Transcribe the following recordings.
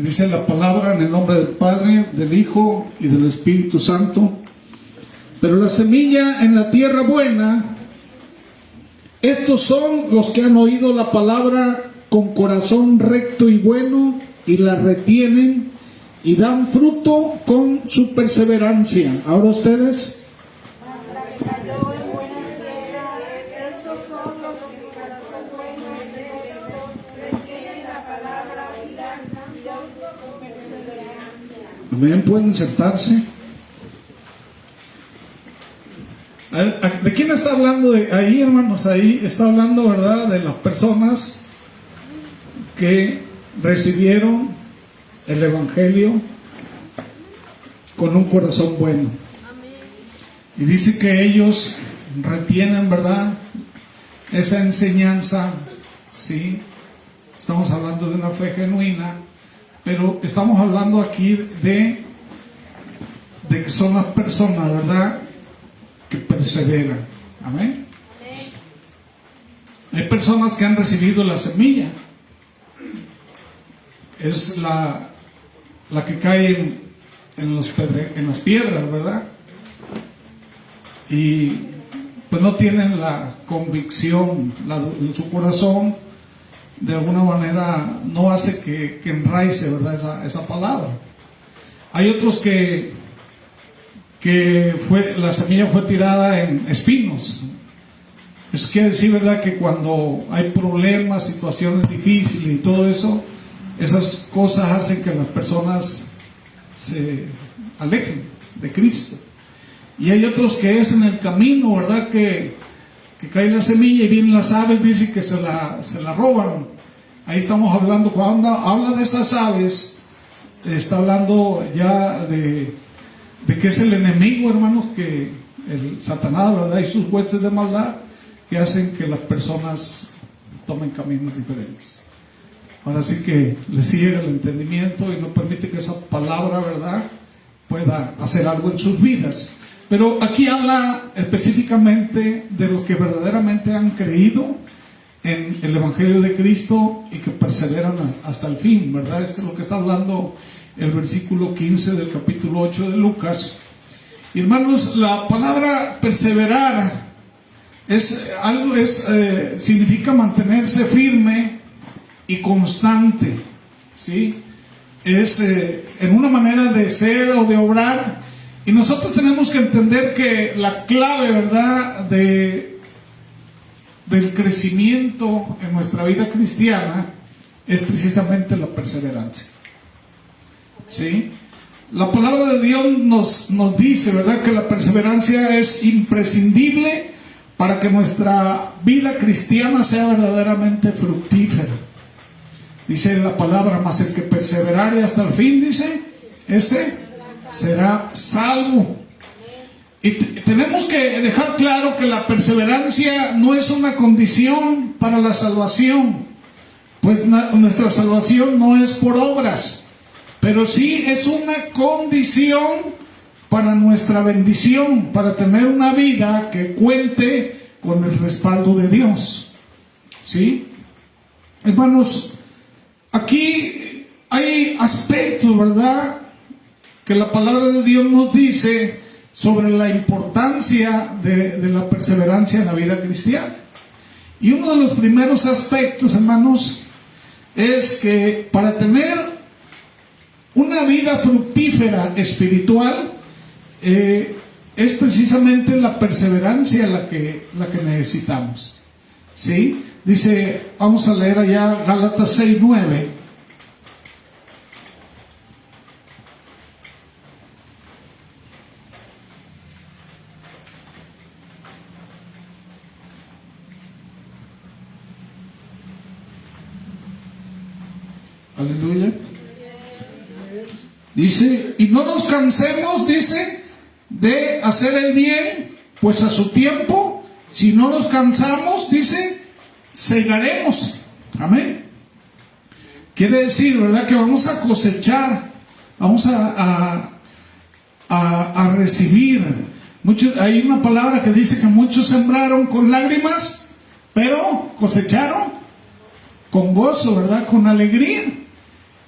Y dice la palabra en el nombre del Padre, del Hijo y del Espíritu Santo. Pero la semilla en la tierra buena, estos son los que han oído la palabra con corazón recto y bueno y la retienen y dan fruto con su perseverancia. Ahora ustedes. Amén, pueden sentarse. ¿De quién está hablando ahí, hermanos? Ahí está hablando, ¿verdad?, de las personas que recibieron el Evangelio con un corazón bueno. Y dice que ellos retienen, ¿verdad?, esa enseñanza, ¿sí? Estamos hablando de una fe genuina, pero estamos hablando aquí de que son las personas, ¿verdad?, que perseveran. Amén. Hay personas que han recibido la semilla. Es la que cae en las piedras, ¿verdad? Y pues no tienen la convicción, en su corazón de alguna manera no hace que enraice, ¿verdad?, esa palabra. Hay otros que la semilla fue tirada en espinos. Eso quiere decir, ¿verdad?, que cuando hay problemas, situaciones difíciles y todo eso, esas cosas hacen que las personas se alejen de Cristo. Y hay otros que es en el camino, ¿verdad?, que cae la semilla y vienen las aves, dice que se la roban. Ahí estamos hablando, cuando habla de esas aves, está hablando ya de que es el enemigo, hermanos, que el Satanás, ¿verdad?, y sus huestes de maldad que hacen que las personas tomen caminos diferentes. Ahora sí que le sigue el entendimiento y no permite que esa palabra, ¿verdad?, pueda hacer algo en sus vidas. Pero aquí habla específicamente de los que verdaderamente han creído en el Evangelio de Cristo y que perseveran hasta el fin, ¿verdad? Eso es lo que está hablando el versículo 15 del capítulo 8 de Lucas. Y hermanos, la palabra perseverar significa mantenerse firme y constante, ¿sí? Es en una manera de ser o de obrar. Y nosotros tenemos que entender que la clave, ¿verdad?, del crecimiento en nuestra vida cristiana es precisamente la perseverancia, ¿sí? La palabra de Dios nos dice, ¿verdad?, que la perseverancia es imprescindible para que nuestra vida cristiana sea verdaderamente fructífera. Dice la palabra, mas el que perseverare hasta el fin, dice, ese será salvo. Y tenemos que dejar claro que la perseverancia no es una condición para la salvación, pues nuestra salvación no es por obras, pero sí es una condición para nuestra bendición, para tener una vida que cuente con el respaldo de Dios, ¿sí? Hermanos, aquí hay aspectos, ¿verdad?, que la palabra de Dios nos dice sobre la importancia de la perseverancia en la vida cristiana. Y uno de los primeros aspectos, hermanos, es que para tener una vida fructífera espiritual es precisamente la perseverancia la que necesitamos, ¿sí? Dice, vamos a leer allá Gálatas 6:9. Aleluya. Dice, y no nos cansemos, dice, de hacer el bien, pues a su tiempo, si no nos cansamos, dice, segaremos. Amén. Quiere decir, ¿verdad?, que vamos a cosechar, vamos a recibir. Hay una palabra que dice que muchos sembraron con lágrimas, pero cosecharon con gozo, ¿verdad?, con alegría.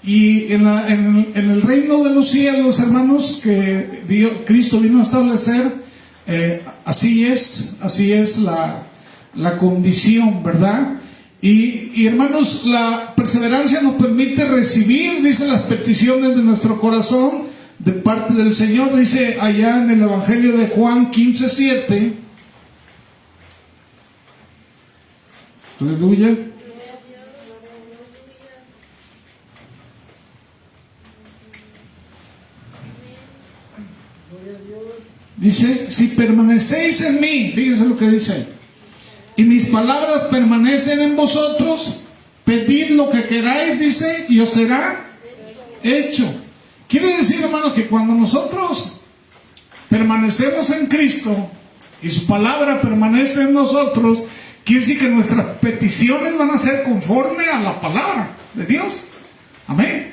Y en el reino de los cielos, hermanos, que Cristo vino a establecer, así es la condición, ¿verdad? Y hermanos, la perseverancia nos permite recibir, dice, las peticiones de nuestro corazón de parte del Señor. Dice allá en el Evangelio de Juan 15:7. Aleluya. Dice, si permanecéis en mí, fíjense lo que dice, y mis palabras permanecen en vosotros, pedid lo que queráis, dice, y os será hecho. Quiere decir, hermano, que cuando nosotros permanecemos en Cristo y su palabra permanece en nosotros, quiere decir que nuestras peticiones van a ser conforme a la palabra de Dios. Amén.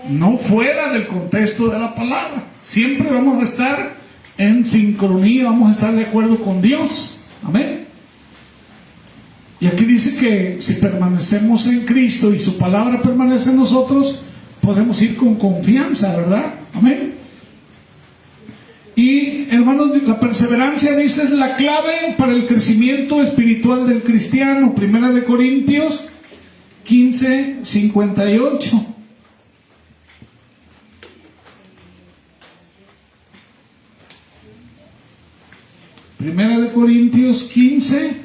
No fuera del contexto de la palabra. Siempre vamos a estar en sincronía, vamos a estar de acuerdo con Dios. Amén. Y aquí dice que si permanecemos en Cristo y su palabra permanece en nosotros, podemos ir con confianza, ¿verdad? Amén. Y hermanos, la perseverancia, dice, es la clave para el crecimiento espiritual del cristiano. Primera de Corintios 15:58. Primera de Corintios 15,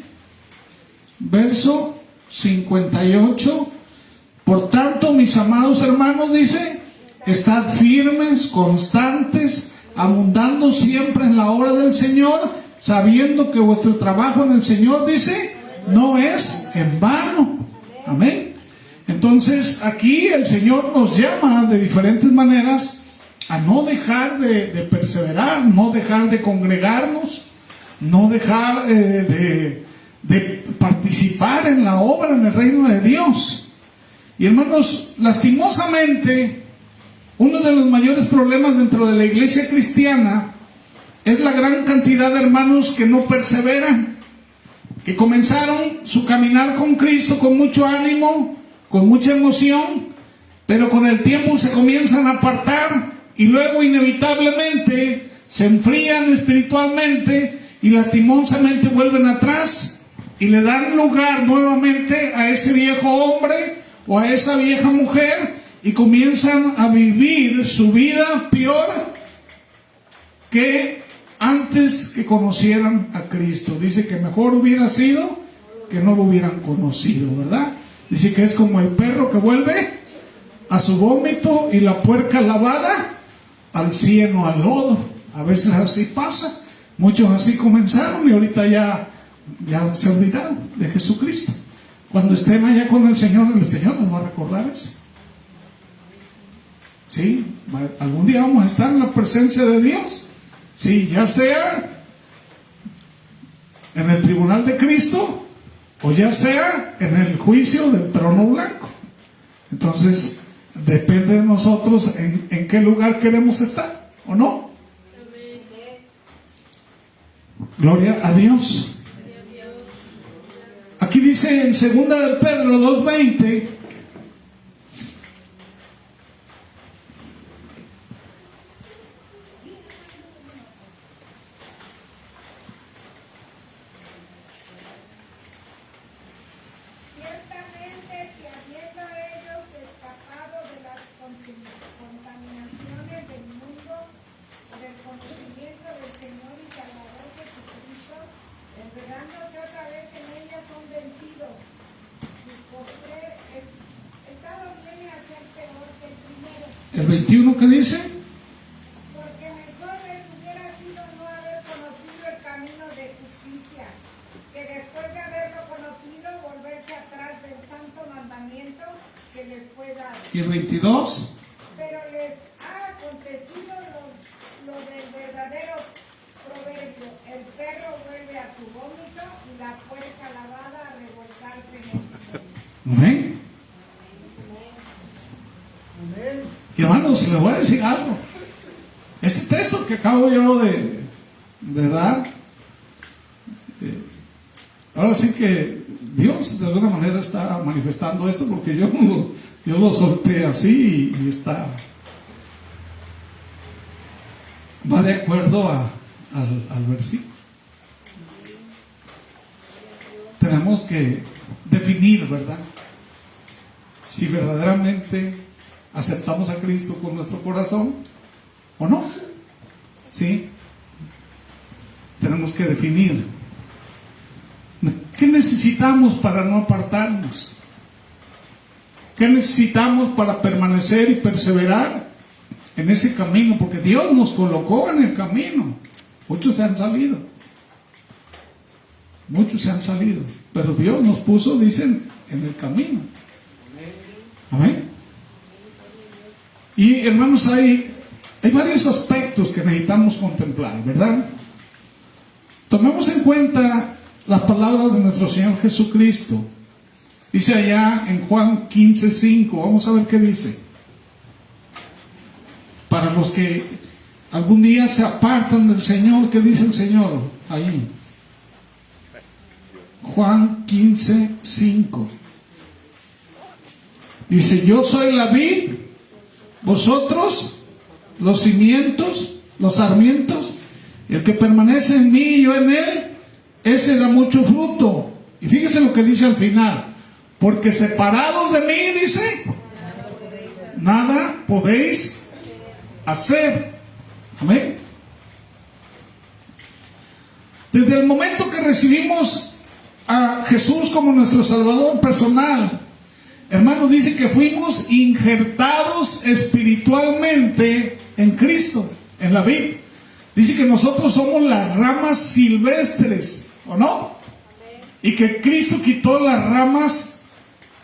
verso 58. Por tanto, mis amados hermanos, dice, estad firmes, constantes, abundando siempre en la obra del Señor, sabiendo que vuestro trabajo en el Señor, dice, no es en vano. Amén. Entonces, aquí el Señor nos llama de diferentes maneras a no dejar de perseverar, no dejar de congregarnos, no dejar de participar en la obra, en el reino de Dios. Y hermanos, lastimosamente, uno de los mayores problemas dentro de la iglesia cristiana es la gran cantidad de hermanos que no perseveran, que comenzaron su caminar con Cristo con mucho ánimo, con mucha emoción, pero con el tiempo se comienzan a apartar y luego inevitablemente se enfrían espiritualmente y lastimosamente vuelven atrás y le dan lugar nuevamente a ese viejo hombre o a esa vieja mujer y comienzan a vivir su vida peor que antes que conocieran a Cristo. Dice que mejor hubiera sido que no lo hubieran conocido, ¿verdad? Dice que es como el perro que vuelve a su vómito y la puerca lavada al cieno, al lodo. A veces así pasa. Muchos así comenzaron y ahorita ya se olvidaron de Jesucristo. Cuando estén allá con el Señor les va a recordar eso. Sí, algún día vamos a estar en la presencia de Dios. Sí, ya sea en el tribunal de Cristo o ya sea en el juicio del trono blanco. Entonces, depende de nosotros en qué lugar queremos estar, ¿o no? Gloria a Dios. Aquí dice en 2 de Pedro 2:20, el 21 que dice, porque mejor les hubiera sido no haber conocido el camino de justicia, que después de haberlo conocido volverse atrás del santo mandamiento que les fue dado. y el 22, Pero les ha acontecido lo del verdadero proverbio: el perro vuelve a su vómito y la puerca lavada a revolcarse en el suelo. amén. Y hermanos, les voy a decir algo. Este texto que acabo yo de dar, ahora sí que Dios de alguna manera está manifestando esto, porque yo Yo lo solté así y está. Va de acuerdo al versículo. Tenemos que definir, ¿verdad? Si verdaderamente aceptamos a Cristo con nuestro corazón o no. ¿Sí? Tenemos que definir. ¿Qué necesitamos para no apartarnos? ¿Qué necesitamos para permanecer y perseverar en ese camino? Porque Dios nos colocó en el camino. Muchos se han salido. Muchos se han salido. Pero Dios nos puso, dicen, en el camino. Amén. Y hermanos, hay varios aspectos que necesitamos contemplar, ¿verdad? Tomemos en cuenta las palabras de nuestro Señor Jesucristo. Dice allá en Juan 15:5, vamos a ver qué dice. Para los que algún día se apartan del Señor, ¿qué dice el Señor ahí? Juan 15:5. Dice, yo soy la vid, vosotros los cimientos, los sarmientos, el que permanece en mí y yo en él, ese da mucho fruto. Y fíjese lo que dice al final, porque separados de mí, dice, nada podéis hacer. Amén. Desde el momento que recibimos a Jesús como nuestro Salvador personal, hermano, dice que fuimos injertados espiritualmente en Cristo, en la vid. Dice que nosotros somos las ramas silvestres, ¿o no? Y que Cristo quitó las ramas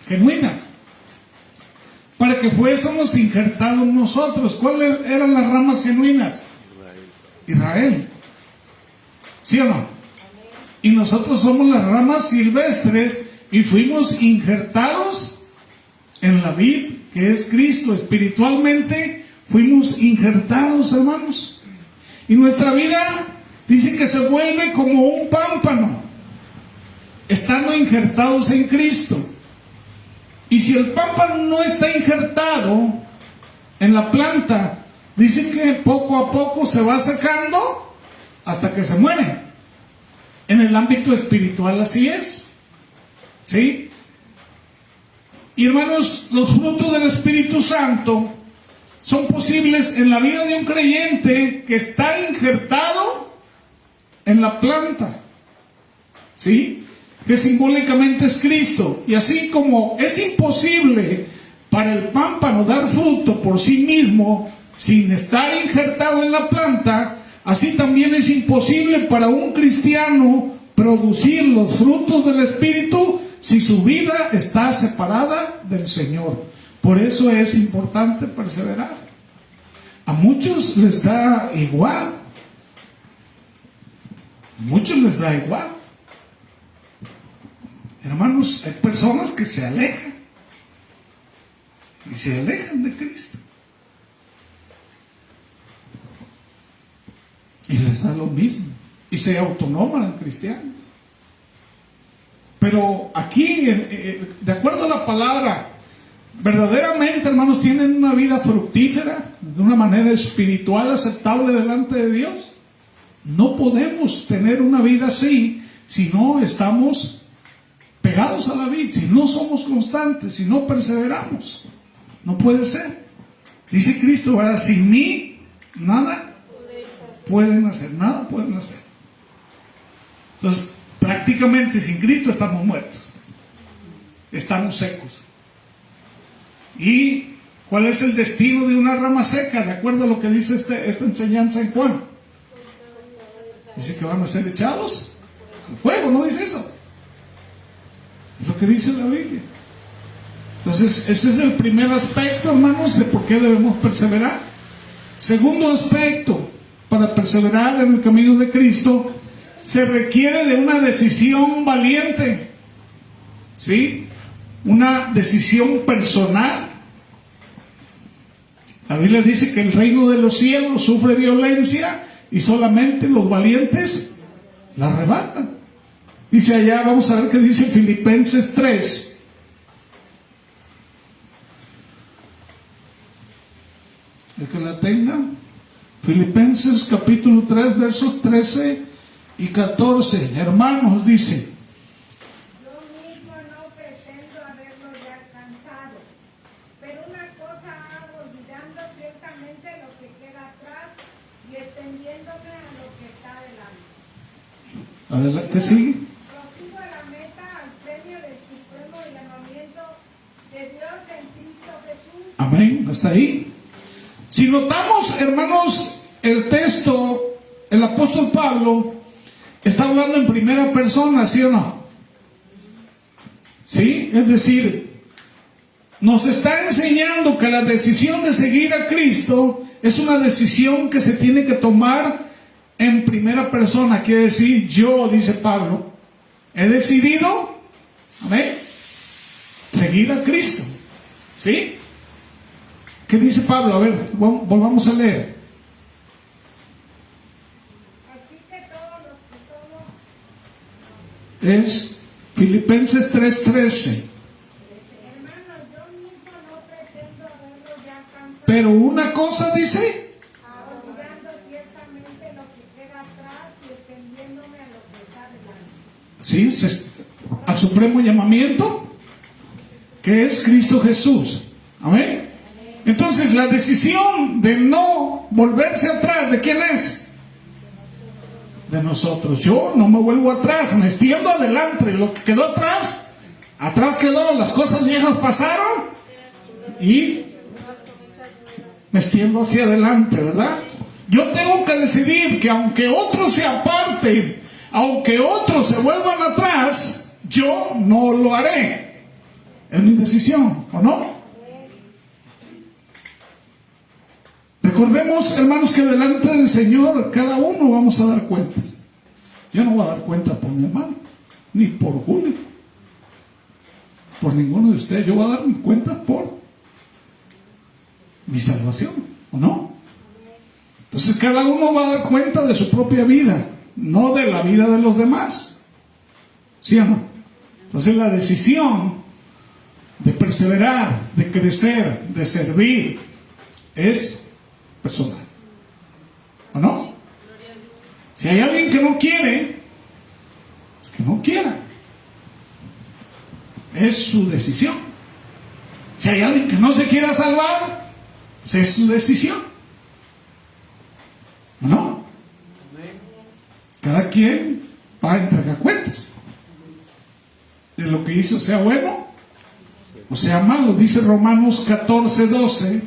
genuinas para que fuésemos injertados nosotros. ¿Cuáles eran las ramas genuinas? Israel. ¿Sí o no? Y nosotros somos las ramas silvestres y fuimos injertados en la vid, que es Cristo. Espiritualmente fuimos injertados, hermanos. Y nuestra vida dice que se vuelve como un pámpano, estando injertados en Cristo. Y si el pámpano no está injertado en la planta, dice que poco a poco se va secando hasta que se muere. En el ámbito espiritual así es. ¿Sí? Y hermanos, los frutos del Espíritu Santo son posibles en la vida de un creyente que está injertado en la planta, ¿sí? Que simbólicamente es Cristo. Y así como es imposible para el pámpano dar fruto por sí mismo sin estar injertado en la planta, así también es imposible para un cristiano producir los frutos del Espíritu si su vida está separada del Señor. Por eso es importante perseverar. A muchos les da igual. A muchos les da igual. Hermanos, hay personas que se alejan. Y se alejan de Cristo. Y les da lo mismo. Y se autonoman cristianos. Pero aquí, de acuerdo a la palabra, verdaderamente, hermanos, tienen una vida fructífera, de una manera espiritual aceptable delante de Dios. No podemos tener una vida así si no estamos pegados a la vid, si no somos constantes, si no perseveramos. No puede ser. Dice Cristo, ¿verdad? Sin mí, nada pueden hacer, nada pueden hacer. Entonces, prácticamente sin Cristo estamos muertos. Estamos secos. ¿Y cuál es el destino de una rama seca? De acuerdo a lo que dice esta enseñanza en Juan. Dice que van a ser echados al fuego, ¿no dice eso? Es lo que dice la Biblia. Entonces, ese es el primer aspecto, hermanos, de por qué debemos perseverar. Segundo aspecto, para perseverar en el camino de Cristo, se requiere de una decisión valiente. ¿Sí? Una decisión personal. La Biblia dice que el reino de los cielos sufre violencia y solamente los valientes la arrebatan. Dice allá, vamos a ver qué dice Filipenses 3. El que la tenga. Filipenses capítulo 3, versos 13 y 14. Hermanos, dice: Yo mismo no pretendo haberlo ya alcanzado, pero una cosa hago, olvidando ciertamente lo que queda atrás y extendiéndome a lo que está delante. Adelante, ¿qué sigue? Prosigo a la meta, al premio del supremo llamamiento de Dios en Cristo Jesús. Amén. ¿Hasta ahí? Si notamos, hermanos, el texto, el apóstol Pablo está hablando en primera persona, ¿sí o no? ¿Sí? Es decir, nos está enseñando que la decisión de seguir a Cristo es una decisión que se tiene que tomar en primera persona. Quiere decir, yo, dice Pablo, he decidido, amén, seguir a Cristo. ¿Sí? ¿Qué dice Pablo? A ver, volvamos a leer. Así que todos los que somos, Es Filipenses 3:13. hermanos, yo mismo no pretendo haberlo ya alcanzado, Pero una cosa dice, olvidando ciertamente lo que queda atrás y extendiéndome a lo que está delante. ¿sí? Al supremo llamamiento, que es Cristo Jesús. Amén. Entonces, la decisión de no volverse atrás, ¿de quién es? De nosotros. Yo no me vuelvo atrás, me extiendo adelante. Lo que quedó atrás, atrás quedó, las cosas viejas pasaron y me extiendo hacia adelante, ¿verdad? Yo tengo que decidir que aunque otros se aparten, aunque otros se vuelvan atrás, yo no lo haré. Es mi decisión, ¿o no? Recordemos, hermanos, que delante del Señor cada uno vamos a dar cuentas. Yo no voy a dar cuenta por mi hermano, ni por Julio, por ninguno de ustedes. Yo voy a dar cuenta por mi salvación, ¿o no? Entonces cada uno va a dar cuenta de su propia vida, no de la vida de los demás. ¿Sí o no? Entonces la decisión de perseverar, de crecer, de servir, es personal, ¿o no? Si hay alguien que no quiere, es que no quiera. Es su decisión. Si hay alguien que no se quiera salvar, pues es su decisión, ¿o no? Cada quien va a entregar cuentas de lo que hizo, sea bueno o sea malo. Dice Romanos 14:12.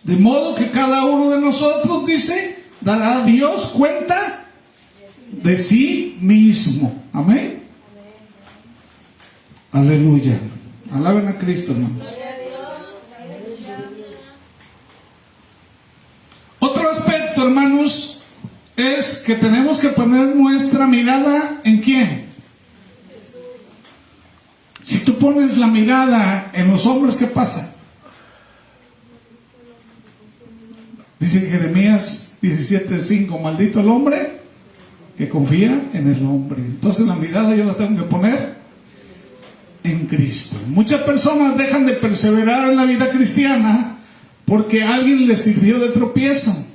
De modo que cada uno de nosotros, dice, dará a Dios cuenta de sí mismo. Amén. Aleluya. Alaben a Cristo, hermanos. Otro aspecto, hermanos, es que tenemos que poner nuestra mirada ¿en quién? Si tú pones la mirada en los hombres, ¿qué pasa? Dice Jeremías 17:5, maldito el hombre que confía en el hombre. Entonces la mirada yo la tengo que poner en Cristo. Muchas personas dejan de perseverar en la vida cristiana porque alguien les sirvió de tropiezo.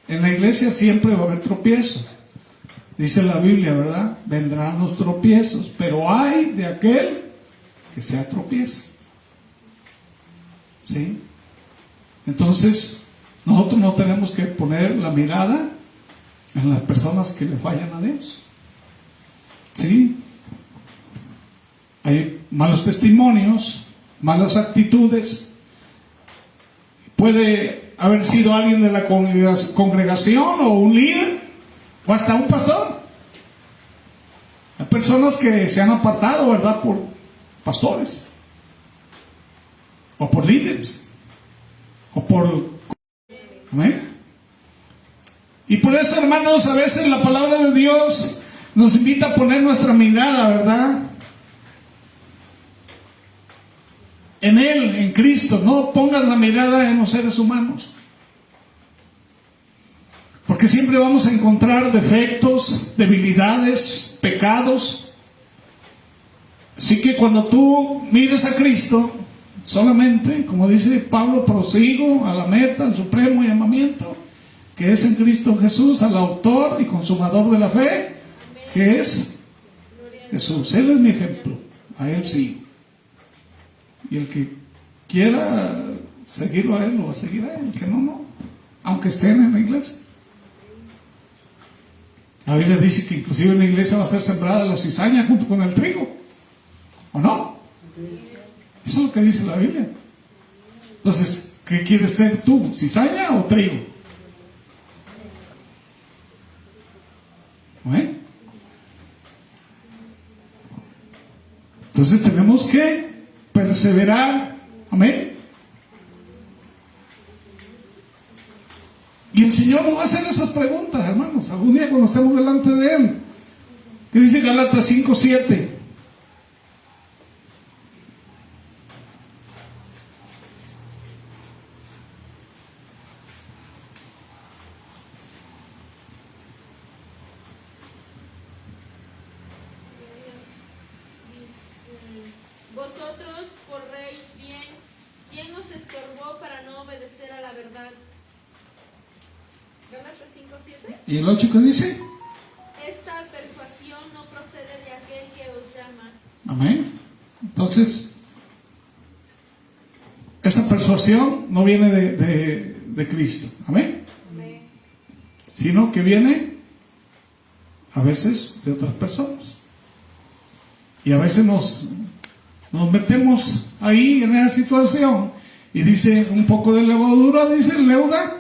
En la iglesia siempre va a haber tropiezos. Dice la Biblia, ¿verdad? Vendrán los tropiezos, pero hay de aquel que sea tropiezo. ¿Sí? Entonces, nosotros no tenemos que poner la mirada en las personas que le fallan a Dios. ¿Sí? Hay malos testimonios, malas actitudes. Puede haber sido alguien de la congregación o un líder o hasta un pastor. Hay personas que se han apartado, ¿verdad?, por pastores o por líderes. O por... ¿Amén? Y por eso, hermanos, a veces la palabra de Dios nos invita a poner nuestra mirada, ¿verdad?, en Él, en Cristo. No pongas la mirada en los seres humanos, porque Porque siempre vamos a encontrar defectos, debilidades, pecados. Así que cuando tú mires a Cristo, solamente, como dice Pablo, prosigo a la meta, al supremo llamamiento, que es en Cristo Jesús, al autor y consumador de la fe, que es Jesús. Él es mi ejemplo, a Él sigo. Y el que quiera seguirlo a Él, lo va a seguir a Él, el que no, no, aunque estén en la iglesia. La Biblia dice que inclusive en la iglesia va a ser sembrada la cizaña junto con el trigo, ¿o no? Eso es lo que dice la Biblia. Entonces, ¿qué quieres ser tú? ¿Cizaña o trigo? ¿Eh? Entonces tenemos que perseverar. Amén. Y el Señor nos va a hacer esas preguntas, hermanos, algún día cuando estemos delante de Él. ¿Qué dice Gálatas 5:7? Vosotros corréis bien. ¿Quién os estorbó para no obedecer a la verdad? Gálatas 5:7. ¿Y el 8 qué dice? Esta persuasión no procede de aquel que os llama. Amén. Entonces, esa persuasión no viene de Cristo. Amén. Sino que viene a veces de otras personas. Y a veces nos metemos ahí en esa situación y dice un poco de levadura, dice leuda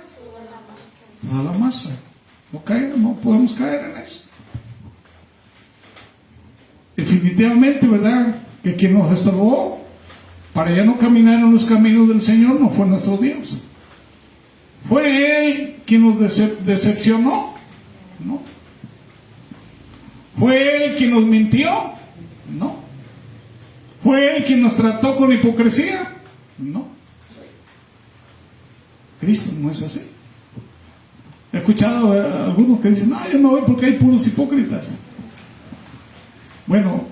toda la masa. No podemos caer en eso. Definitivamente, ¿verdad? Que quien nos estorbó para ya no caminar en los caminos del Señor no fue nuestro Dios. ¿Fue Él quien nos decepcionó? No. ¿Fue Él quien nos mintió? No. ¿Fue Él quien nos trató con hipocresía? No. Cristo no es así. He escuchado a algunos que dicen, yo me voy porque hay puros hipócritas. Bueno,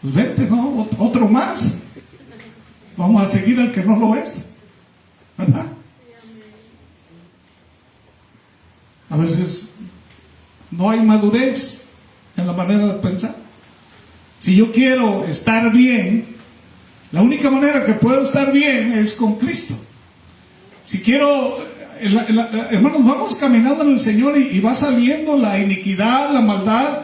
pues vete, ¿no? Otro más. Vamos a seguir al que no lo es, ¿verdad? A veces no hay madurez en la manera de pensar. Si yo quiero estar bien, la única manera que puedo estar bien es con Cristo. Si quiero, hermanos, vamos caminando en el Señor y va saliendo la iniquidad, la maldad.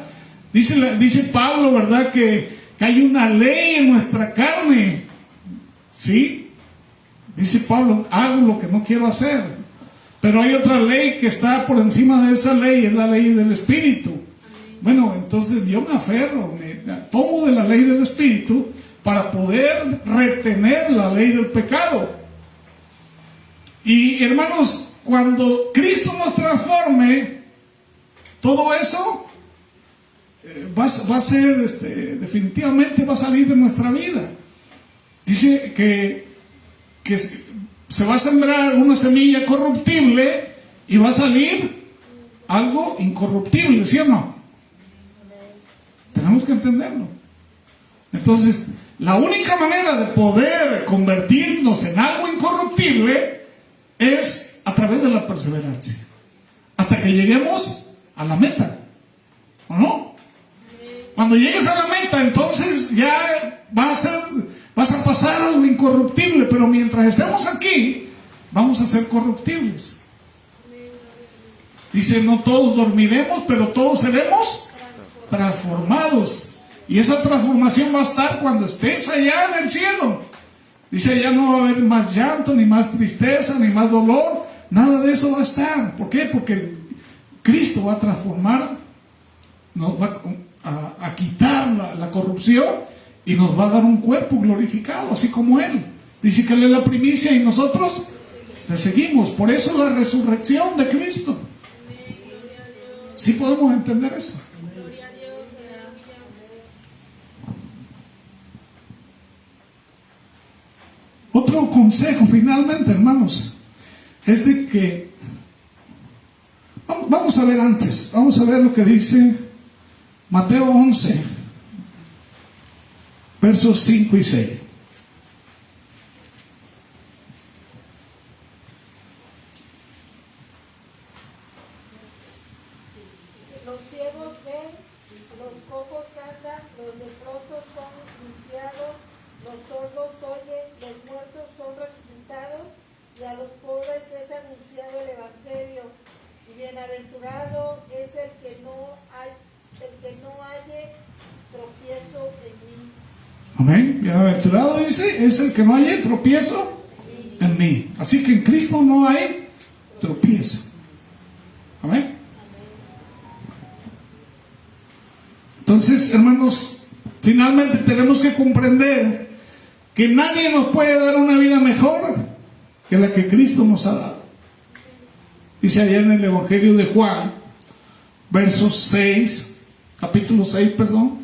Dice Pablo, ¿verdad? Que hay una ley en nuestra carne. ¿Sí? Dice Pablo, hago lo que no quiero hacer. Pero hay otra ley que está por encima de esa ley, es la ley del Espíritu. Bueno, entonces yo me aferro, me tomo de la ley del Espíritu para poder retener la ley del pecado. Y hermanos, cuando Cristo nos transforme, todo eso va a ser, definitivamente va a salir de nuestra vida. Dice que se va a sembrar una semilla corruptible y va a salir algo incorruptible, ¿sí o no? Tenemos que entenderlo. Entonces, la única manera de poder convertirnos en algo incorruptible es a través de la perseverancia. Hasta que lleguemos a la meta. ¿O no? Cuando llegues a la meta, entonces ya vas a pasar a lo incorruptible. Pero mientras estemos aquí, vamos a ser corruptibles. Dice, no todos dormiremos, pero todos seremos transformados. Y esa transformación va a estar cuando estés allá en el cielo. Dice, ya no va a haber más llanto, ni más tristeza, ni más dolor. Nada de eso va a estar. ¿Por qué? Porque Cristo va a transformar, nos va a quitar la corrupción y nos va a dar un cuerpo glorificado, así como Él. Dice que Él es la primicia y nosotros le seguimos. Por eso la resurrección de Cristo. ¿Sí podemos entender eso? Otro consejo finalmente, hermanos, es de que vamos a ver antes, vamos a ver lo que dice Mateo 11, versos 5 y 6. Los ciegos ven, los cojos andan, los leprosos son limpiados, los sordos oyen, los muertos son resucitados, y a los pobres es anunciado el Evangelio. Y bienaventurado es el que no halle tropiezo en mí. Amén. Bienaventurado dice, es el que no haya tropiezo en mí. Así que en Cristo no hay tropiezo. Amén. Entonces, hermanos, finalmente tenemos que comprender que nadie nos puede dar una vida mejor que la que Cristo nos ha dado. Dice allá en el Evangelio de Juan, versos 6, capítulo 6, perdón.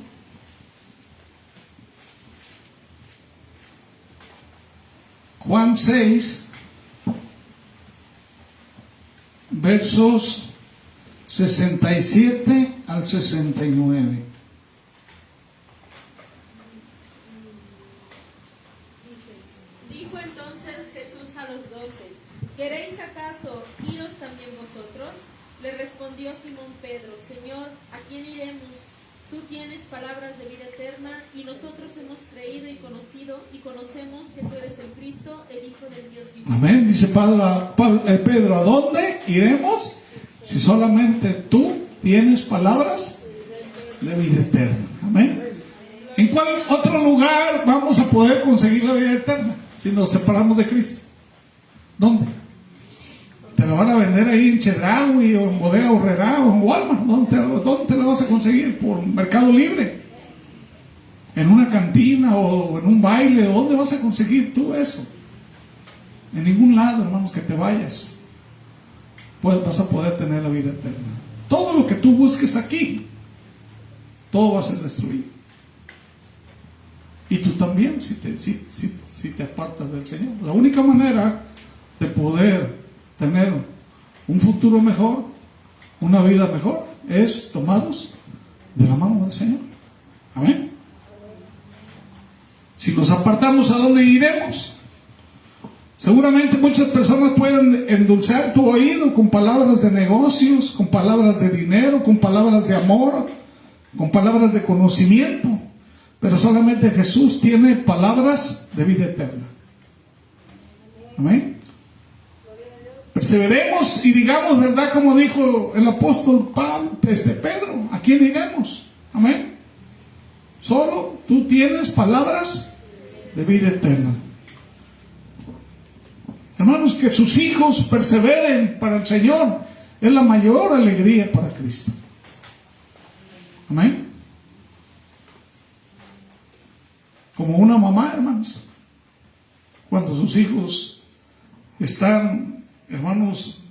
Juan 6, versos 67 al 69. Dijo entonces Jesús a los 12: ¿Queréis acaso iros también vosotros? Le respondió Simón Pedro: Señor, ¿a quién iremos? Tú tienes palabras de vida eterna, y nosotros hemos creído y conocemos que tú eres el Cristo, el Hijo del Dios vivo. Amén. Dice Pedro, ¿a dónde iremos? Si solamente tú tienes palabras de vida eterna. Amén. ¿En cuál otro lugar vamos a poder conseguir la vida eterna si nos separamos de Cristo? ¿Dónde? Te la van a vender ahí en Chedraui o en Bodega Aurrerá o en Walmart. ¿Dónde te la vas a conseguir? ¿Por Mercado Libre? ¿En una cantina o en un baile? ¿Dónde vas a conseguir tú eso? En ningún lado, hermanos, que te vayas vas a poder tener la vida eterna. Todo lo que tú busques aquí, todo va a ser destruido. Y tú también, si te apartas del Señor. La única manera de poder tener un futuro mejor, una vida mejor, es tomados de la mano del Señor. Amén. Si nos apartamos, ¿a dónde iremos? Seguramente muchas personas pueden endulzar tu oído con palabras de negocios, con palabras de dinero, con palabras de amor, con palabras de conocimiento, pero solamente Jesús tiene palabras de vida eterna. Amén. Perseveremos y digamos, ¿verdad? Como dijo el apóstol Pedro, ¿a quién iremos? Amén. Solo tú tienes palabras de vida eterna. Hermanos, que sus hijos perseveren para el Señor es la mayor alegría para Cristo. Amén. Como una mamá, hermanos, cuando sus hijos están, hermanos,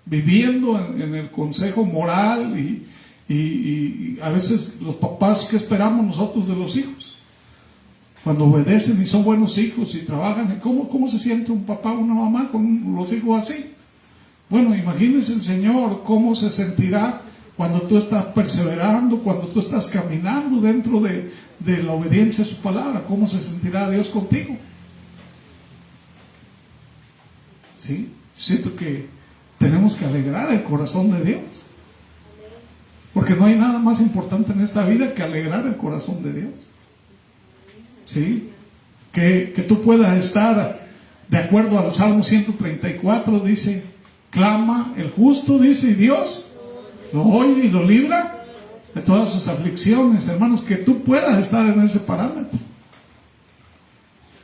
viviendo en el consejo moral y a veces los papás, ¿qué esperamos nosotros de los hijos? Cuando obedecen y son buenos hijos y trabajan, ¿cómo se siente un papá o una mamá con los hijos así? Bueno, imagínense el Señor cómo se sentirá cuando tú estás perseverando, cuando tú estás caminando dentro de la obediencia a su palabra. ¿Cómo se sentirá Dios contigo? ¿Sí? Siento que tenemos que alegrar el corazón de Dios, porque no hay nada más importante en esta vida que alegrar el corazón de Dios. ¿Sí? Que tú puedas estar de acuerdo al Salmo 134, dice, clama el justo, dice, y Dios lo oye y lo libra de todas sus aflicciones. Hermanos, que tú puedas estar en ese parámetro,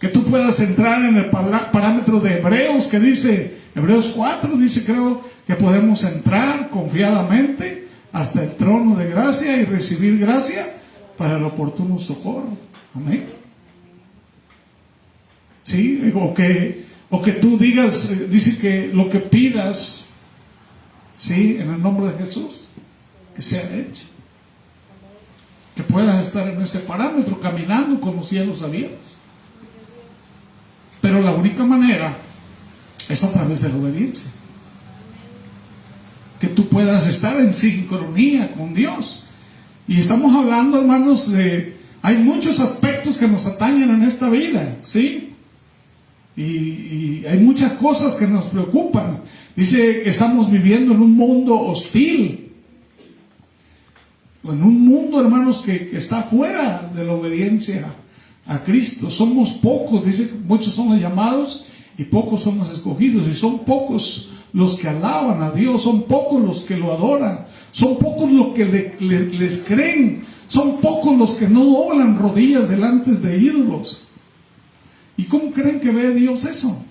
que tú puedas entrar en el parámetro de Hebreos, que dice, Hebreos 4, dice, creo que podemos entrar confiadamente hasta el trono de gracia y recibir gracia para el oportuno socorro. Amén. ¿Sí? O que tú digas, dice que lo que pidas, ¿sí? En el nombre de Jesús, que sea hecho. Que puedas estar en ese parámetro, caminando con los cielos abiertos. Pero la única manera es a través de la obediencia. Que tú puedas estar en sincronía con Dios. Y estamos hablando, hermanos, hay muchos aspectos que nos atañen en esta vida, ¿sí? Y hay muchas cosas que nos preocupan. Dice que estamos viviendo en un mundo hostil, en un mundo, hermanos, que está fuera de la obediencia a Cristo. Somos pocos, dice, muchos son los llamados y pocos son los escogidos, y son pocos los que alaban a Dios, son pocos los que lo adoran, son pocos los que les creen, son pocos los que no doblan rodillas delante de ídolos. ¿Y cómo creen que ve Dios eso?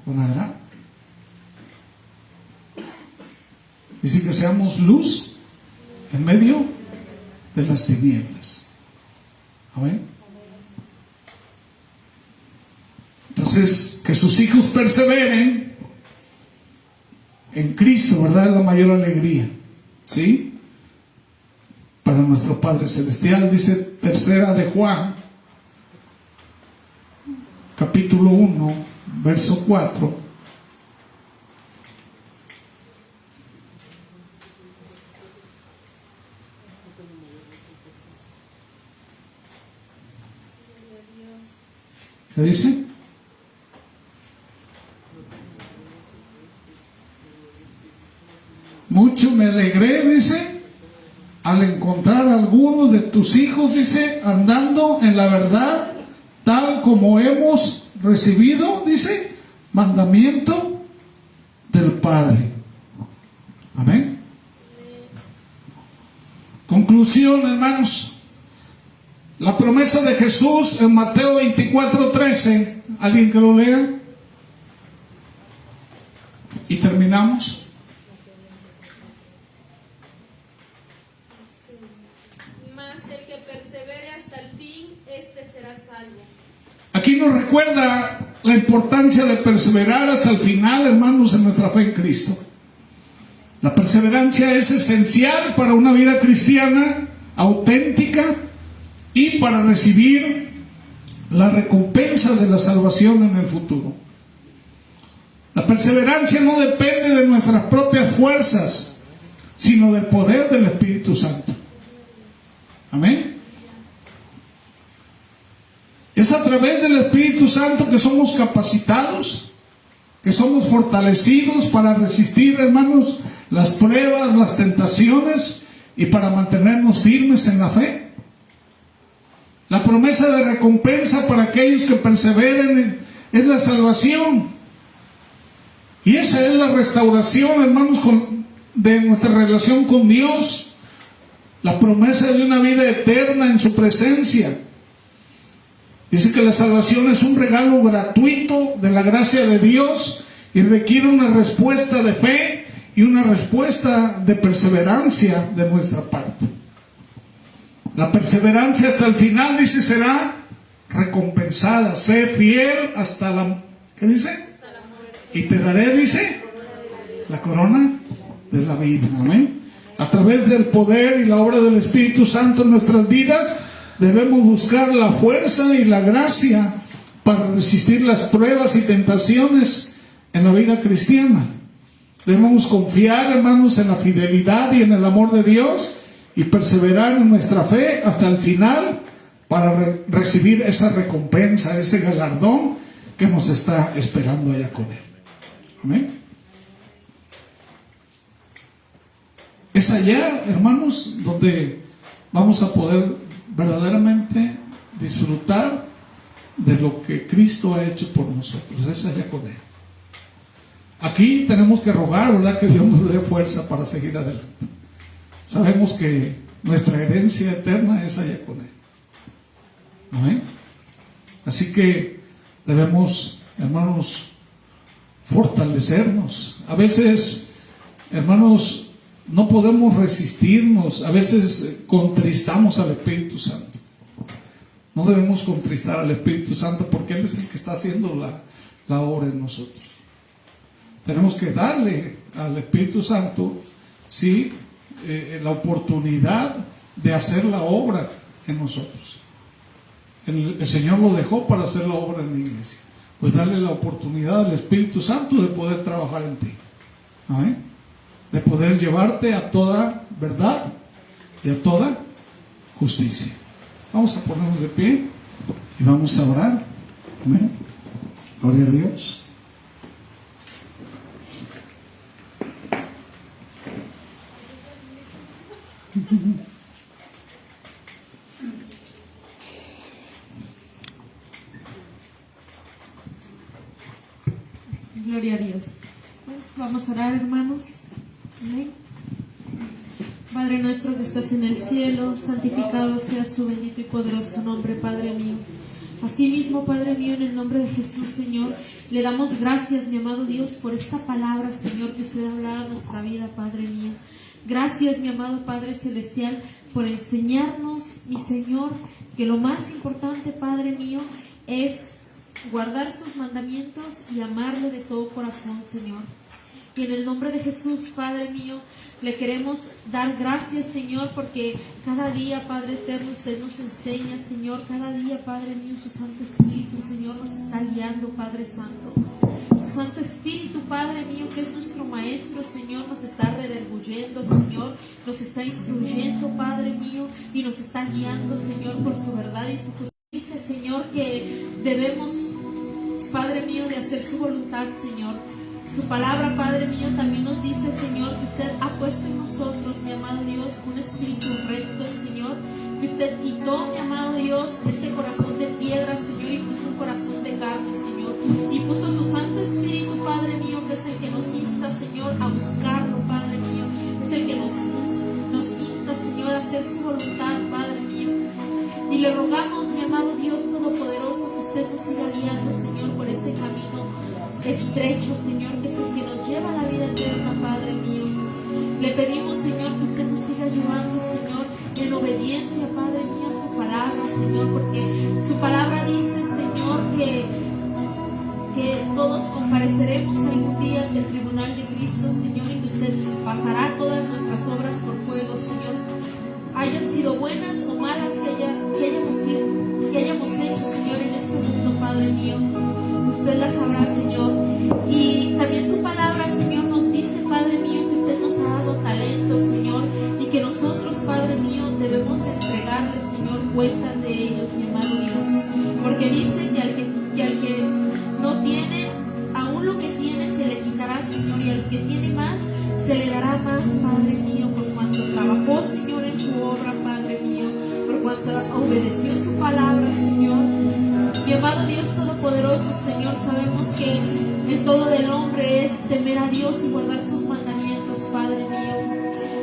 Con nada. Dice que seamos luz en medio de las tinieblas. Amén. Entonces, que sus hijos perseveren en Cristo, ¿verdad? Es la mayor alegría, ¿sí? Para nuestro Padre Celestial. Dice tercera de Juan, capítulo 1, verso 4. ¿Qué dice? Mucho me alegré, dice, al encontrar a algunos de tus hijos, dice, andando en la verdad, tal como hemos recibido, dice, mandamiento del Padre. Amén. Conclusión, hermanos. La promesa de Jesús en Mateo 24:13. ¿Alguien que lo lea? Y terminamos. Mas el que persevere hasta el fin, este será salvo. Aquí nos recuerda la importancia de perseverar hasta el final, hermanos, en nuestra fe en Cristo. La perseverancia es esencial para una vida cristiana auténtica y para recibir la recompensa de la salvación en el futuro. La perseverancia no depende de nuestras propias fuerzas, sino del poder del Espíritu Santo. Amén. Es a través del Espíritu Santo que somos capacitados, que somos fortalecidos para resistir, hermanos, las pruebas, las tentaciones y para mantenernos firmes en la fe. La promesa de recompensa para aquellos que perseveren es la salvación. Y esa es la restauración, hermanos, de nuestra relación con Dios. La promesa de una vida eterna en su presencia. Dice que la salvación es un regalo gratuito de la gracia de Dios y requiere una respuesta de fe y una respuesta de perseverancia de nuestra parte. La perseverancia hasta el final, dice, será recompensada. Sé fiel hasta la... ¿Qué dice? Y te daré, dice, la corona de la vida. Amén. A través del poder y la obra del Espíritu Santo en nuestras vidas, debemos buscar la fuerza y la gracia para resistir las pruebas y tentaciones en la vida cristiana. Debemos confiar, hermanos, en la fidelidad y en el amor de Dios y perseverar en nuestra fe hasta el final para recibir esa recompensa, ese galardón que nos está esperando allá con Él. Amén. Es allá, hermanos, donde vamos a poder verdaderamente disfrutar de lo que Cristo ha hecho por nosotros. Es allá con Él. Aquí tenemos que rogar, ¿verdad?, que Dios nos dé fuerza para seguir adelante. Sabemos que nuestra herencia eterna es allá con Él. Amén. Así que debemos, hermanos, fortalecernos. A veces, hermanos, no podemos resistirnos. A veces contristamos al Espíritu Santo. No debemos contristar al Espíritu Santo porque Él es el que está haciendo la obra en nosotros. Tenemos que darle al Espíritu Santo, sí, la oportunidad de hacer la obra en nosotros. El Señor lo dejó para hacer la obra en la iglesia. Pues darle la oportunidad al Espíritu Santo de poder trabajar en ti. ¿eh? De poder llevarte a toda verdad y a toda justicia. Vamos a ponernos de pie y vamos a orar. Amén. Gloria a Dios. Gloria a Dios. Vamos a orar, hermanos. Amén. Padre nuestro que estás en el cielo, santificado sea su bendito y poderoso nombre, Padre mío. Asimismo, Padre mío, en el nombre de Jesús, Señor, le damos gracias, mi amado Dios, por esta palabra, Señor, que usted ha hablado a nuestra vida, Padre mío. Gracias, mi amado Padre Celestial, por enseñarnos, mi Señor, que lo más importante, Padre mío, es guardar sus mandamientos y amarle de todo corazón, Señor. Y en el nombre de Jesús, Padre mío, le queremos dar gracias, Señor, porque cada día, Padre eterno, usted nos enseña, Señor. Cada día, Padre mío, su Santo Espíritu, Señor, nos está guiando, Padre Santo. Su Santo Espíritu, Padre mío, que es nuestro Maestro, Señor, nos está redarguyendo, Señor. Nos está instruyendo, Padre mío, y nos está guiando, Señor, por su verdad y su justicia, Señor, que debemos, Padre mío, de hacer su voluntad, Señor. Su palabra, Padre mío, también nos dice, Señor, que usted ha puesto en nosotros, mi amado Dios, un espíritu recto, Señor. Que usted quitó, mi amado Dios, ese corazón de piedra, Señor, y puso un corazón de carne, Señor. Y puso su Santo Espíritu, Padre mío, que es el que nos insta, Señor, a buscarlo, Padre mío. Es el que nos insta, Señor, a hacer su voluntad, Padre mío. Y le rogamos, mi amado Dios Todopoderoso, que usted nos siga guiando, Señor, por ese camino estrecho, Señor, que es el que nos lleva a la vida eterna, Padre mío. Le pedimos, Señor, que usted nos siga llevando, Señor, en obediencia, Padre mío, a su palabra, Señor, porque su palabra dice, Señor, que todos compareceremos algún día ante el tribunal de Cristo, Señor, y que usted pasará todas nuestras obras por fuego, Señor, hayan sido buenas o malas que hayamos hecho, Señor, en este mundo, Padre mío. Usted las sabrá, Señor. Y también su palabra, Señor, nos dice, Padre mío, que usted nos ha dado talentos, Señor, y que nosotros, Padre mío, debemos de entregarle, Señor, cuentas de ellos, mi amado Dios. Porque dice que al que no tiene, aún lo que tiene se le quitará, Señor, y al que tiene más, se le dará más, Padre mío, por cuanto trabajó, Señor, en su obra, Padre mío, por cuanto obedeció su palabra, Señor. Mi amado Dios Todopoderoso, Señor, sabemos que el todo del hombre es temer a Dios y guardar sus mandamientos, Padre mío.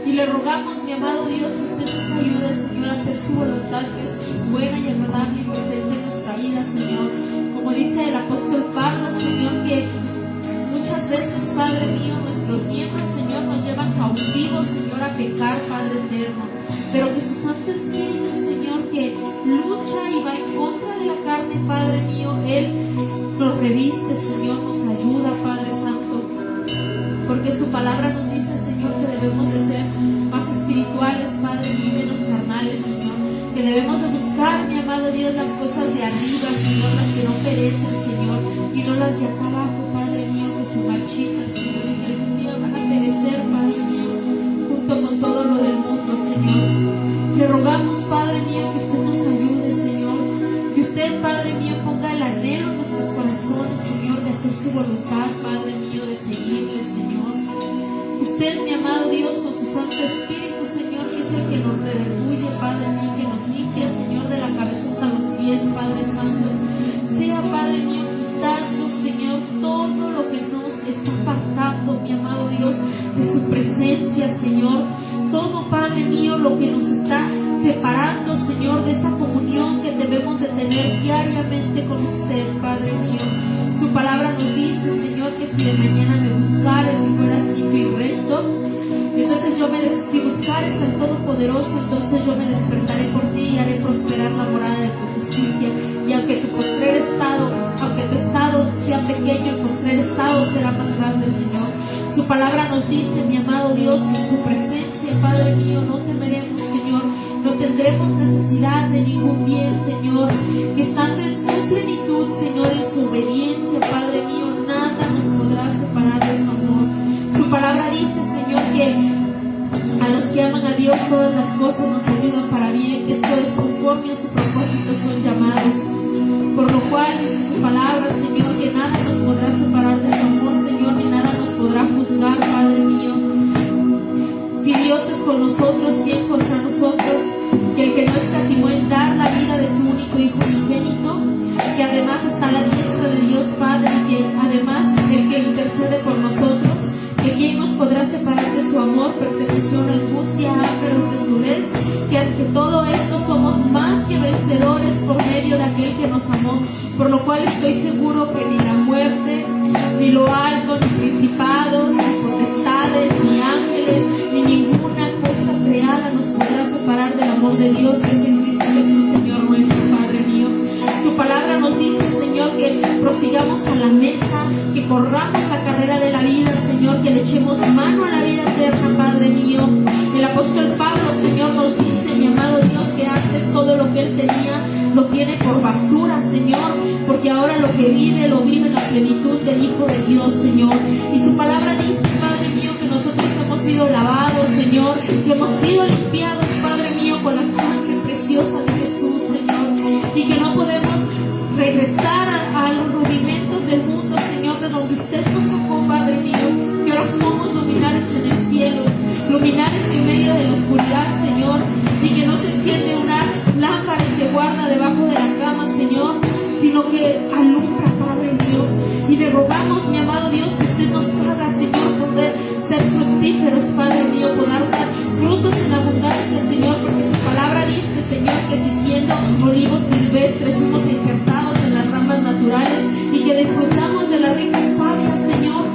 Y le rogamos, mi amado Dios, que usted nos ayude, Señor, a hacer su voluntad, que es buena y agradable y perfecta en nuestra vida, Señor. Como dice el apóstol Pablo, Señor, que muchas veces, Padre mío, nuestros miembros, Señor, nos llevan cautivos, Señor, a pecar, Padre eterno. Pero que su Santo Espíritu, Señor, que lucha y va en contra de la carne, Padre mío, Él nos reviste, Señor, nos ayuda, Padre Santo. Porque su palabra nos dice, Señor, que debemos de ser más espirituales, Padre mío, menos carnales, Señor. Que debemos de buscar, mi amado Dios, las cosas de arriba, Señor, las que no perecen, Señor, y no las de acá abajo, Padre mío, que se marchitan, Señor, y que algún día van a perecer, Padre mío, junto con todo lo del mundo, Señor. Le rogamos, Padre mío, que usted nos ayude, Señor. Que usted, Padre mío, ponga el anhelo en nuestros corazones, Señor, de hacer su voluntad, Padre mío, de seguirle, Señor. Usted, mi amado Dios, con su Santo Espíritu, Señor, que es el que nos redarguye, Padre mío, que nos limpia, Señor, de la cabeza hasta los pies, Padre Santo. Sea, Padre mío, quitando, Señor, todo lo que nos está apartando, mi amado Dios, de su presencia, Señor. Todo, Padre mío, lo que nos está separando, Señor, de esa comunión que debemos de tener diariamente con usted, Padre mío. Su palabra nos dice, Señor, que si de mañana me buscares y fueras limpio y recto, entonces si buscares al Todopoderoso, entonces yo me despertaré por ti y haré prosperar la morada de tu justicia. Y aunque tu estado sea pequeño, el postrer estado será más grande, Señor. Su palabra nos dice, mi amado Dios, que en su presencia, Padre mío, no temeremos, Señor. No tendremos necesidad de ningún bien, Señor. Que estando en su plenitud, Señor, en su obediencia, Padre mío, nada nos podrá separar de su amor. Su palabra Dios todas las cosas nos ayudan para bien, que esto es conforme a su propósito son llamados. Por lo cual dice su palabra, Señor, que nada nos podrá separar de su amor, Señor, ni nada nos podrá juzgar, Padre mío. Si Dios es con nosotros, ¿quién contra nosotros? Que el que no escatimó en dar la vida de su único Hijo unigénito, que además está a la diestra de Dios Padre, y que además el que intercede por nosotros, que quién nos podrá separar de su amor, persecución, angustia, hambre o desnudez, que ante todo esto somos más que vencedores por medio de aquel que nos amó, por lo cual estoy seguro que ni la muerte, ni lo alto, ni principados, ni potestades, ni ángeles, ni ninguna cosa creada nos podrá separar del amor de Dios que es en Cristo Jesús, Señor nuestro, Padre mío. Su palabra nos dice, Señor, que prosigamos a la meta, que corramos la carrera de la vida, Señor, que le echemos mano a la vida eterna, Padre mío. El apóstol Pablo, Señor, nos dice, mi amado Dios, que antes todo lo que él tenía lo tiene por basura, Señor, porque ahora lo que vive, lo vive en la plenitud del Hijo de Dios, Señor. Y su palabra dice, Padre mío, que nosotros hemos sido lavados, Señor, que hemos sido limpiados, Padre mío, con la sangre preciosa de Jesús, Señor, y que no podemos regresar a los rudimentos del mundo, Señor, de donde usted nos sacó, Padre mío, que ahora somos luminares en el cielo, luminares en medio de la oscuridad, Señor, y que no se enciende una lámpara y se guarda debajo de la cama, Señor, sino que alumbra, Padre mío. Y le rogamos, mi amado Dios, que usted nos haga, Señor, poder ser fructíferos, Padre mío, poder dar frutos en abundancia, Señor, porque su palabra dice, Señor, que si siendo olivos silvestres fuimos injertados en las ramas naturales y que disfrutamos de la rica savia, Señor.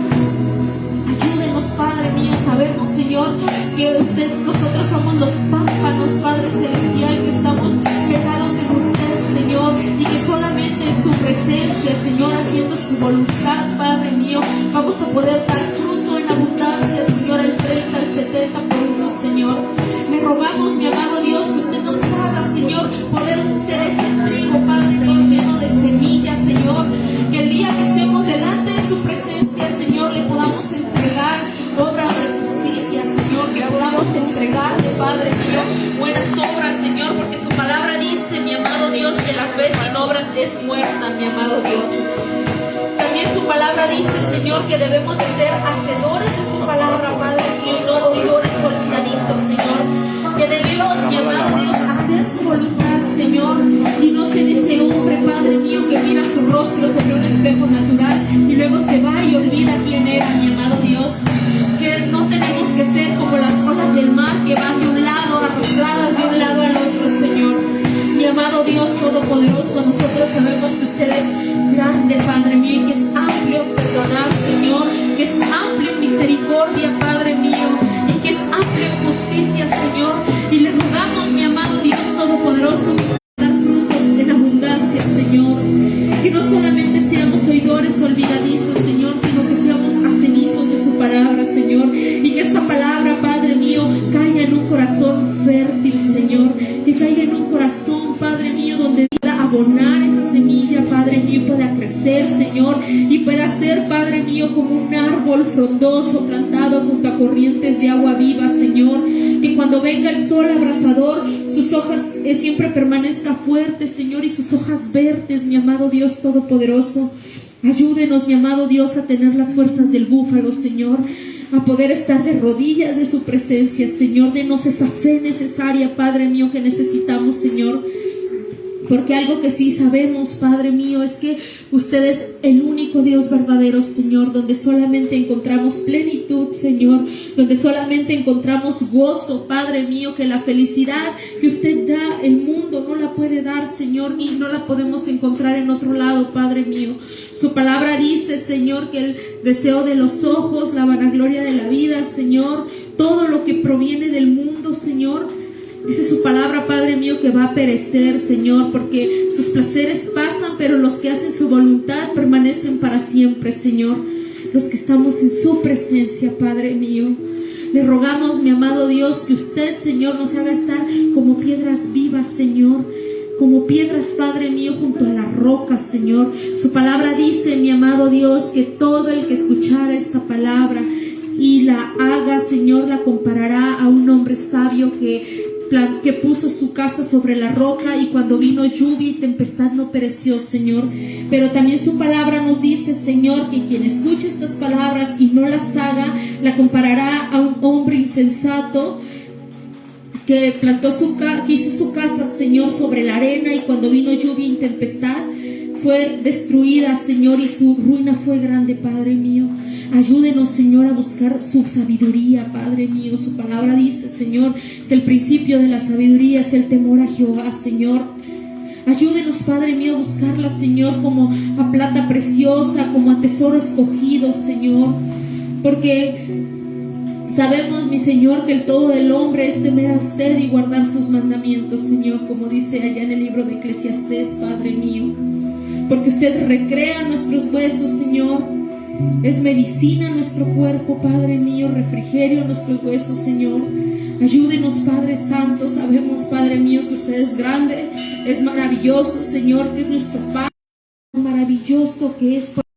Ayúdenos, Padre mío, sabemos, Señor, que nosotros somos los pámpanos, Padre celestial, que estamos pegados en usted, Señor, y que solamente en su presencia, Señor, haciendo su voluntad, Padre mío, vamos a poder dar fruto en abundancia, Señor, el 30, el 70 por uno, Señor. Le rogamos, mi amado Dios, que usted nos haga, Señor, poder ser ese trigo, Padre mío, lleno de semillas, Señor, que el día que estemos delante de su presencia, Señor, le podamos entregar obras de justicia, Señor, que podamos entregarle, Padre mío, buenas obras, Señor, porque su palabra dice, mi amado Dios, que la fe sin obras es muerta, mi amado Dios. También su palabra dice, Señor, que debemos de ser hacedores de su palabra, Padre mío, y no oidores olvidadizos, Señor, que debemos, mi amado Dios, hacer su voluntad, Señor, y no ser ese hombre, Padre mío, que mira su rostro sobre un espejo natural y luego se va y olvida quién era, mi amado Dios. Que no tenemos que ser como las olas del mar que van de un lado, arrojadas de un lado al otro, Señor. Mi amado Dios Todopoderoso, nosotros sabemos que usted es grande, Padre mío, y que es amplio en perdonar, Señor, que es amplio en misericordia, Padre mío, y que es amplio en justicia, Señor. Y le rogamos, mi amado Dios Todopoderoso, dar frutos en abundancia, Señor. Que no solamente seamos oidores olvidadizos, Señor, sino que seamos hacedizos de su palabra, Señor. Y que esta palabra, Padre mío, caiga en un corazón fértil, Señor. Que caiga en un corazón, Padre mío, donde pueda abonar esa semilla, Padre mío, pueda crecer, Señor, y pueda ser, Padre mío, como un árbol frondoso plantado junto a corrientes de agua viva, Señor. Que cuando venga el sol abrasador, sus hojas siempre permanezca fuerte, Señor, y sus hojas verdes, mi amado Dios Todopoderoso. Ayúdenos, mi amado Dios, a tener las fuerzas del búfalo, Señor, a poder estar de rodillas de su presencia, Señor. Denos esa fe necesaria, Padre mío, que necesitamos, Señor. Porque algo que sí sabemos, Padre mío, es que usted es el único Dios verdadero, Señor, donde solamente encontramos plenitud, Señor, donde solamente encontramos gozo, Padre mío, que la felicidad que usted da, el mundo no la puede dar, Señor, ni no la podemos encontrar en otro lado, Padre mío. Su palabra dice, Señor, que el deseo de los ojos, la vanagloria de la vida, Señor, todo lo que proviene del mundo, Señor, dice su palabra, Padre mío, que va a perecer, Señor, porque sus placeres pasan, pero los que hacen su voluntad permanecen para siempre, Señor. Los que estamos en su presencia, Padre mío, le rogamos, mi amado Dios, que usted, Señor, nos haga estar como piedras vivas, Señor, como piedras, Padre mío, junto a la roca, Señor. Su palabra dice, mi amado Dios, que todo el que escuchara esta palabra y la haga, Señor, la comparará a un hombre sabio que puso su casa sobre la roca, y cuando vino lluvia y tempestad no pereció, Señor. Pero también su palabra nos dice, Señor, que quien escuche estas palabras y no las haga, la comparará a un hombre insensato que hizo su casa, Señor, sobre la arena, y cuando vino lluvia y tempestad fue destruida, Señor, y su ruina fue grande, Padre mío. Ayúdenos, Señor, a buscar su sabiduría, Padre mío. Su palabra dice, Señor, que el principio de la sabiduría es el temor a Jehová, Señor. Ayúdenos, Padre mío, a buscarla, Señor, como a plata preciosa, como a tesoro escogido, Señor. Porque sabemos, mi Señor, que el todo del hombre es temer a usted y guardar sus mandamientos, Señor, como dice allá en el libro de Eclesiastés, Padre mío. Porque usted recrea nuestros huesos, Señor. Es medicina nuestro cuerpo, Padre mío, refrigerio a nuestros huesos, Señor. Ayúdenos, Padre Santo. Sabemos, Padre mío, que usted es grande, es maravilloso, Señor, que es nuestro Padre, maravilloso que es.